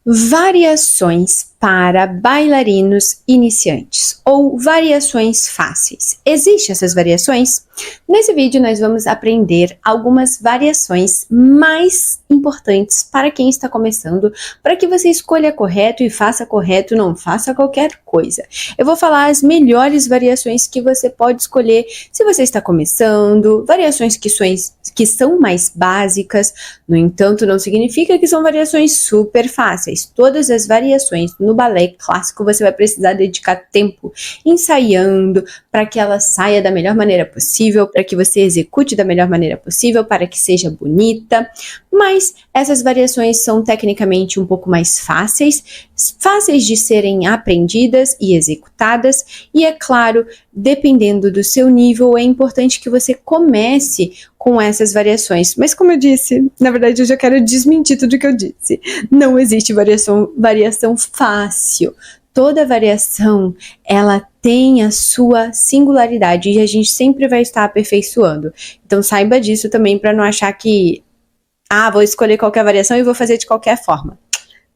Variações para bailarinos iniciantes ou variações fáceis. Existem essas variações? Nesse vídeo nós vamos aprender algumas variações mais importantes para quem está começando, para que você escolha correto e faça correto, não faça qualquer coisa. Eu vou falar as melhores variações que você pode escolher se você está começando, variações que são mais básicas, no entanto não significa que são variações super fáceis. Todas as variações no balé clássico você vai precisar dedicar tempo ensaiando para que ela saia da melhor maneira possível, para que você execute da melhor maneira possível, para que seja bonita. Mas essas variações são tecnicamente um pouco mais fáceis de serem aprendidas e executadas, e é claro, dependendo do seu nível, é importante que você comece com essas variações. Mas como eu disse, na verdade eu já quero desmentir tudo que eu disse. Não existe variação fácil. Toda variação, ela tem a sua singularidade e a gente sempre vai estar aperfeiçoando. Então saiba disso também para não achar que vou escolher qualquer variação e vou fazer de qualquer forma.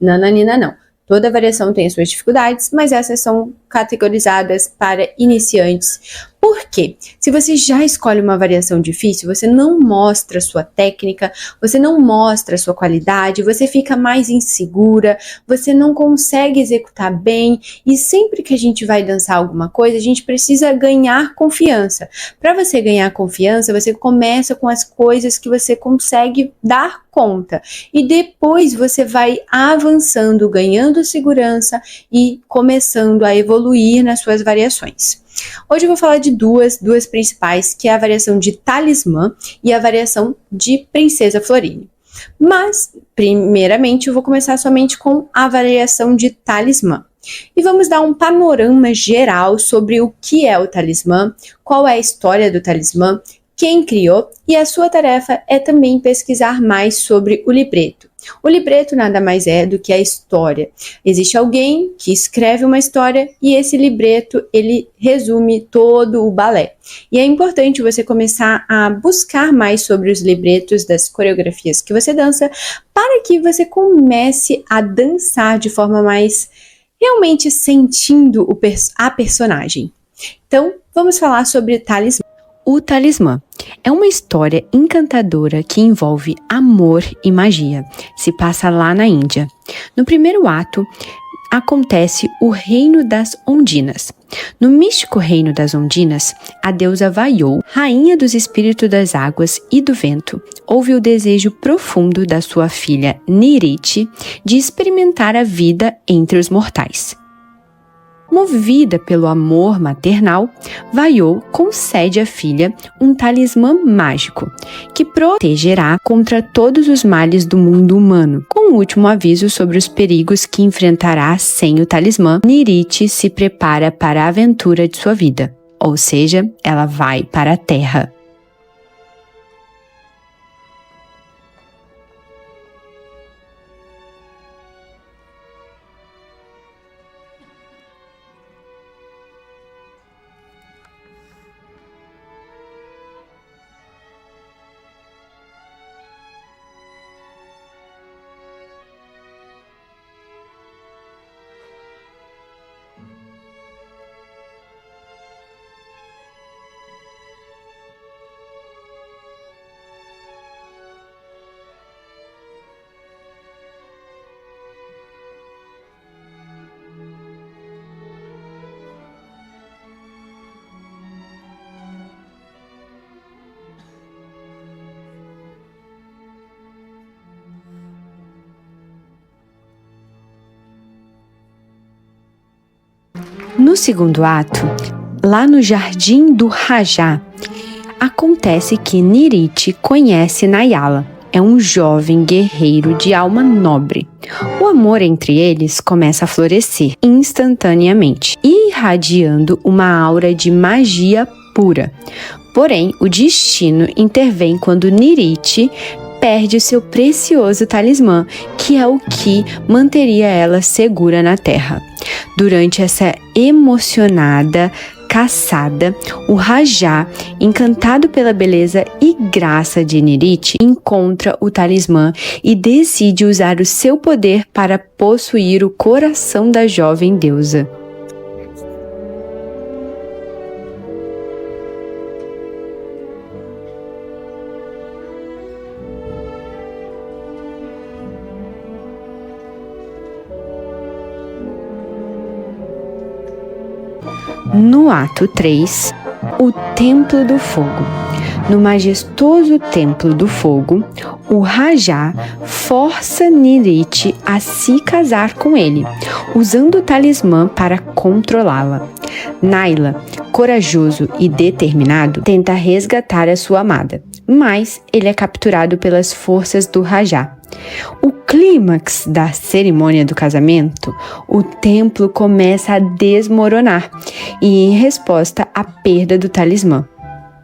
Nananina, não. Toda variação tem as suas dificuldades, mas essas são categorizadas para iniciantes. Por quê? Se você já escolhe uma variação difícil, você não mostra sua técnica, você não mostra sua qualidade, você fica mais insegura, você não consegue executar bem, e sempre que a gente vai dançar alguma coisa, a gente precisa ganhar confiança. Para você ganhar confiança, você começa com as coisas que você consegue dar conta, e depois você vai avançando, ganhando segurança e começando a evoluir nas suas variações. Hoje eu vou falar de duas principais, que é a variação de talismã e a variação de princesa Florine. Mas, primeiramente, eu vou começar somente com a variação de talismã. E vamos dar um panorama geral sobre o que é o talismã, qual é a história do talismã, quem criou, e a sua tarefa é também pesquisar mais sobre o libreto. O libreto nada mais é do que a história. Existe alguém que escreve uma história e esse libreto, ele resume todo o balé. E é importante você começar a buscar mais sobre os libretos das coreografias que você dança, para que você comece a dançar de forma mais realmente sentindo a personagem. Então, vamos falar sobre talismã. O talismã é uma história encantadora que envolve amor e magia. Se passa lá na Índia. No primeiro ato, acontece o reino das Ondinas. No místico reino das Ondinas, a deusa Vaiou, rainha dos espíritos das águas e do vento, houve o desejo profundo da sua filha Niriti de experimentar a vida entre os mortais. Movida pelo amor maternal, Vaiou concede à filha um talismã mágico, que protegerá contra todos os males do mundo humano. Com o último aviso sobre os perigos que enfrentará sem o talismã, Niriti se prepara para a aventura de sua vida, ou seja, ela vai para a Terra. No segundo ato, lá no Jardim do Rajá, acontece que Niriti conhece Nayala. É um jovem guerreiro de alma nobre. O amor entre eles começa a florescer instantaneamente, irradiando uma aura de magia pura. Porém, o destino intervém quando Niriti perde seu precioso talismã, que é o que manteria ela segura na terra. Durante essa emocionada caçada, o Rajá, encantado pela beleza e graça de Niriti, encontra o talismã e decide usar o seu poder para possuir o coração da jovem deusa. No ato 3, o Templo do Fogo. No majestoso Templo do Fogo, o Rajá força Niriti a se casar com ele, usando o talismã para controlá-la. Naila, corajoso e determinado, tenta resgatar a sua amada, mas ele é capturado pelas forças do Rajá. O clímax da cerimônia do casamento, o templo começa a desmoronar e, em resposta à perda do talismã.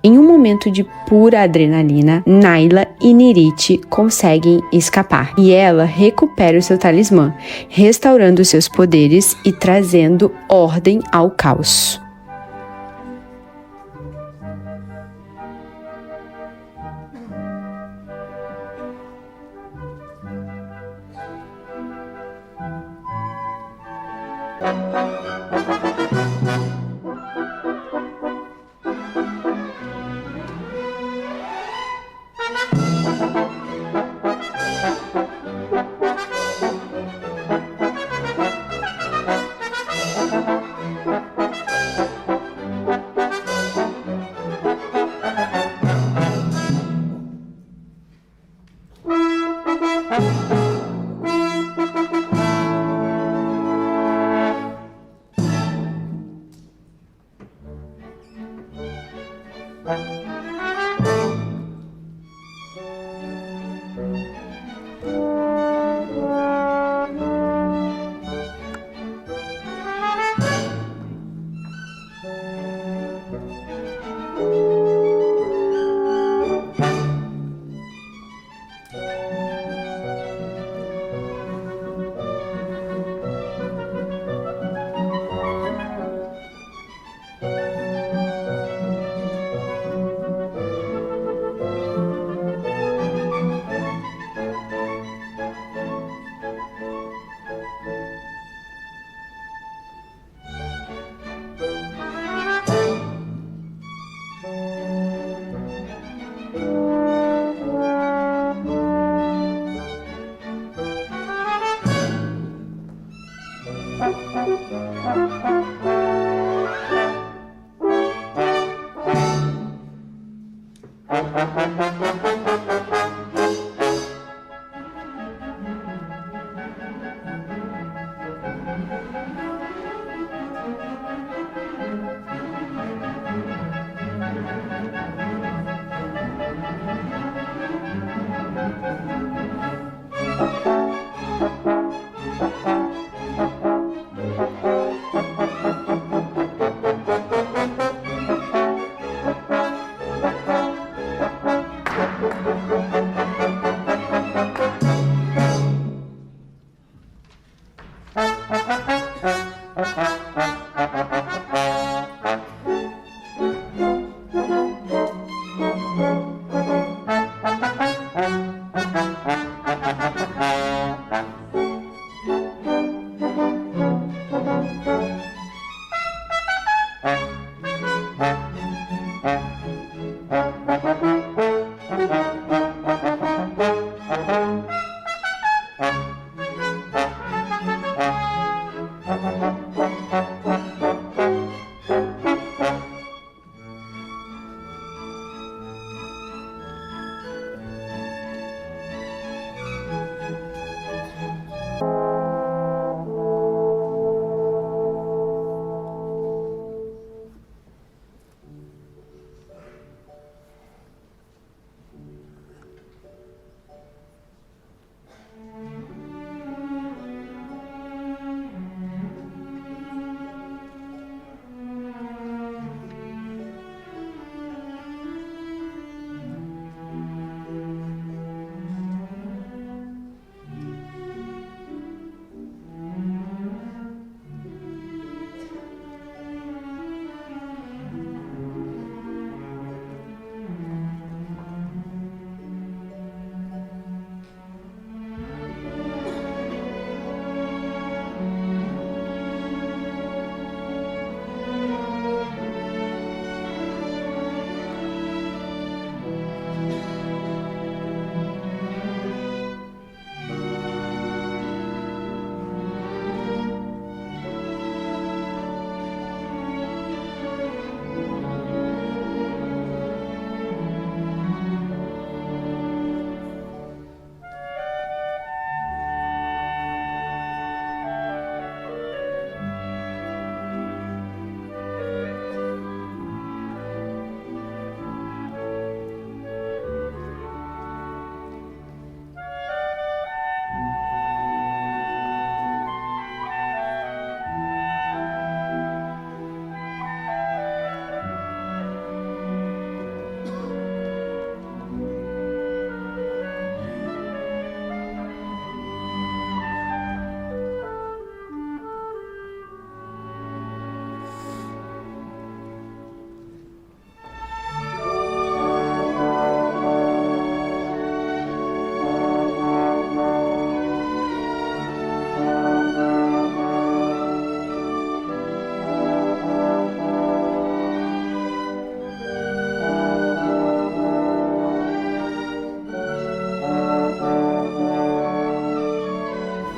Em um momento de pura adrenalina, Naila e Niriti conseguem escapar e ela recupera o seu talismã, restaurando seus poderes e trazendo ordem ao caos.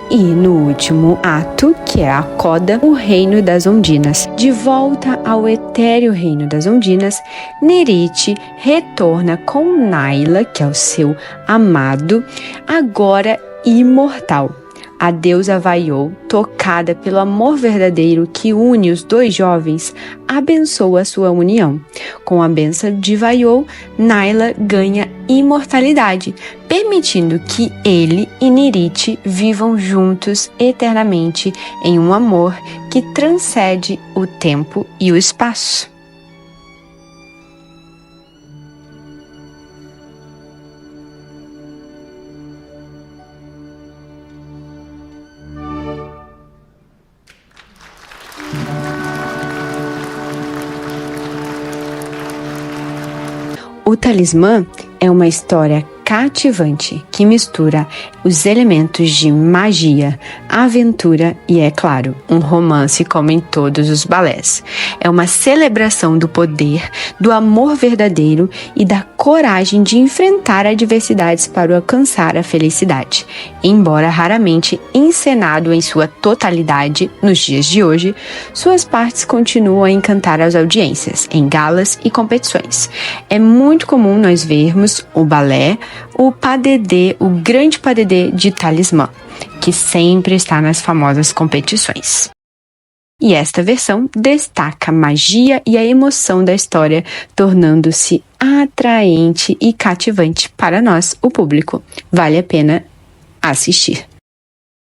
E no último ato, que é a coda, o reino das Ondinas. De volta ao etéreo reino das Ondinas, Nerite retorna com Naila, que é o seu amado, agora imortal. A deusa Vaiol, tocada pelo amor verdadeiro que une os dois jovens, abençoa a sua união. Com a bênção de Vaiol, Naila ganha imortalidade, permitindo que ele e Nerite vivam juntos eternamente em um amor que transcende o tempo e o espaço. O Talismã é uma história cativante que mistura os elementos de magia, aventura e, é claro, um romance como em todos os balés. É uma celebração do poder, do amor verdadeiro e da coragem de enfrentar adversidades para alcançar a felicidade. Embora raramente encenado em sua totalidade nos dias de hoje, suas partes continuam a encantar as audiências em galas e competições. É muito comum nós vermos o balé, o pas de deux, o grande pas de deux de Talismã, que sempre está nas famosas competições. E esta versão destaca a magia e a emoção da história, tornando-se atraente e cativante para nós, o público. Vale a pena assistir.